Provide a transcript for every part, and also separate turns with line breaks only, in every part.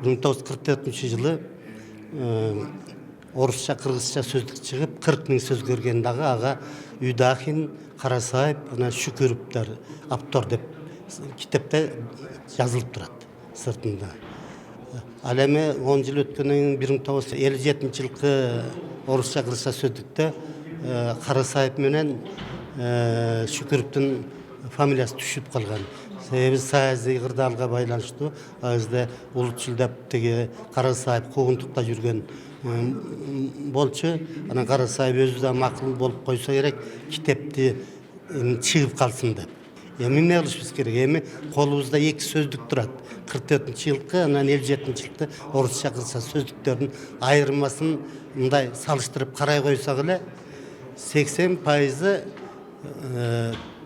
1944 жылы орысша, кыргызча сөздік шығып, 40 мың сөз көргендағы аға Үйдахин, Қарасаев, Шүкіровтер автор деп китепте жазылып тұрады сыртында. Ал эми 10 жыл өткөндөн кийин 1957 жылкы орысша, кыргызча сөздүктө Қарасаев менен Шүкіровтың фамилиясы түшүп калган. Себеби саясий кырдаалга байланыштуу азда улутчул деп теги Карасаев куугунтукта жүргөн болчу. Анан Карасаев өзү да макул болуп койсо керек, китепти чыгып калсын деп. Эми эмне кылышыбыз керек? Эми колубузда 2 сөздүк турат. 44-жылкы, анан 57-жылкы орусча, кыргызча сөздүктөрдүн айырмасын мындай салыштырып карай койсок эле 80%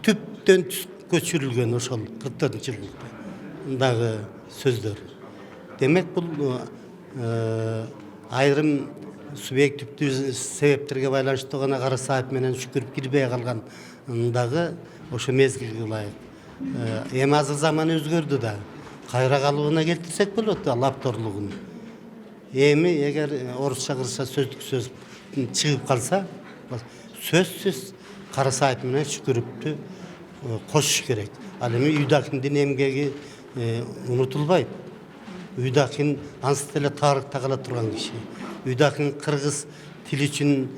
түптөн түз көчүрүлгөн ошол 44-жылдагы сөздөр. Демек бул айрым субъективдүү себептерге байланыштуу гана Карасаев менен Шүкүров кирбей калгандагы ошо мезгилге ылайык. Эми азыр заман өзгөрдү да. Кайра калыбына келтирсек болот ал авторлугун. Эми эгер орусча, кыргызча сөздүк сөз чыгып калса, сөзсүз Карасаев менен Шүкүровдү кошуш керек. Ал эми Үйдахиндин эмгеги унутулбайт. Үйдахин ансыз деле тарыхта кала турган киши. Үйдахин кыргыз тили үчүн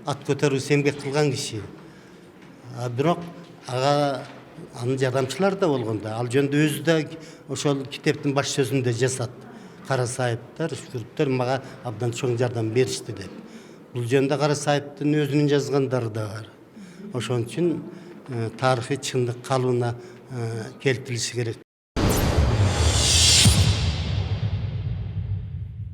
ат көтөрүүсү эмгек кылган киши. Бирок ага анын жардамчылары да болгон да. Ал жөнүндө өзү да ошол китептин баш сөзүндө жазат. Карасаевдер, Шүкүровдер мага абдан чоң жардам беришти деп. Бул жөнүндө Карасаевдин өзүнүн жазгандары да бар. Ошон үчүн тарыхый чындык калыбына келтирилиши керек